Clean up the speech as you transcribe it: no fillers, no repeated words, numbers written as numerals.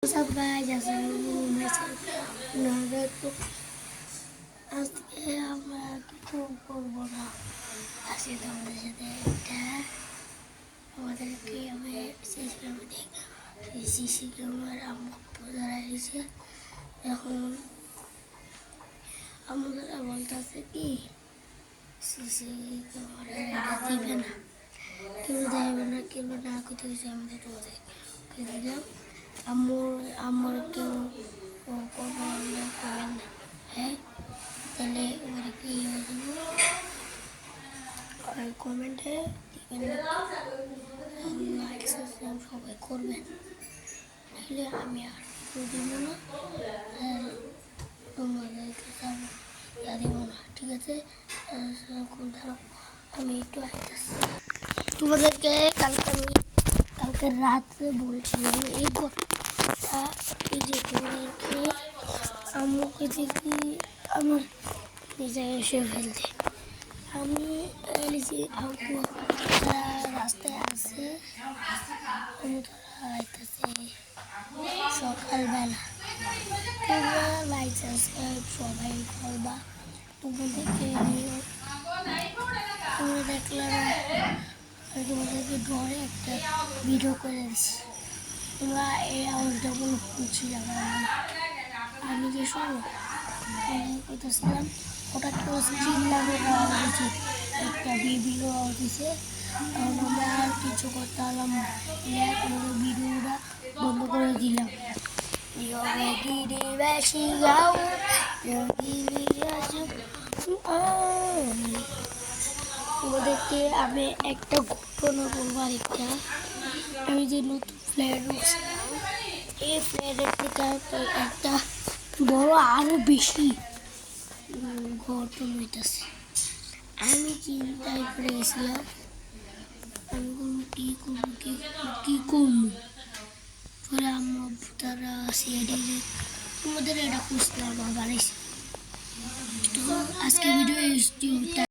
What's up guys, myself another book. আজকে আমরা কিছু করবো না। আজকে তোমাদের সাথে আমাদেরকে আমি সিসি ক্যামেরা দেখি। সিসি ক্যামেরার আম্মু ধরা দিয়েছে। এখন আমাদের বলতেছে কি সিসি ক্যামেরা দিবে না, কেউ দেবে না, কেউ না করতে গেছে। আমাদের তোমাদের দিলাম আমার কেউ করবেন না। হ্যাঁ, তাহলে ওরা কি কমেন্টে লাইক সাবস্ক্রাইব সবাই করবেন, তাহলে আমি আর দিব না, তোমাদেরকে দিব না। ঠিক আছে, আমি একটু আইতেছি তোমাদেরকে। কালকে রাত্রে বলছিলাম এই কথা, এই যে তোমাদেরকে আম্মুকে দেখি আমার নিজে এসে ফেলতে। আমি আম্মু রাস্তায় আছে, আমি তারা আইতেছে সকালবেলা। তোমরা লাইক সাবস্ক্রাইব সবাই করবা। তোমাদেরকে তোমরা দেখলে তোমাদেরকে ডরে একটা ভিডিও করে দিচ্ছি। তোমরা এই আওয়াজটা কোনো খুঁজছি যাবে আমি যে শোনো করতেছিলাম, হঠাৎ করে চিল্লানো আওয়াজ দিচ্ছে, একটা ভিডিও আওয়াজ দিচ্ছে। তখন আমরা আর কিছু করতে পারলাম না, আমাদের ভিডিওটা বন্ধ করে দিলাম। তোমাদেরকে আমি একটা ঘটনা বলবো। আরেকটা, আমি যে নতুন ফ্ল্যাট উঠছিলাম, এই ফ্ল্যাটের থেকে একটা বড় আরো বেশি ঘটনা হইতেছে। আমি চিন্তায় পড়ে গেছিলাম, আমি কি করবো। পরে আম্মু তারা সিআইডি তোমাদের এটা খুঁজতে আবার বাড়াইছে। তো আজকে ভিডিও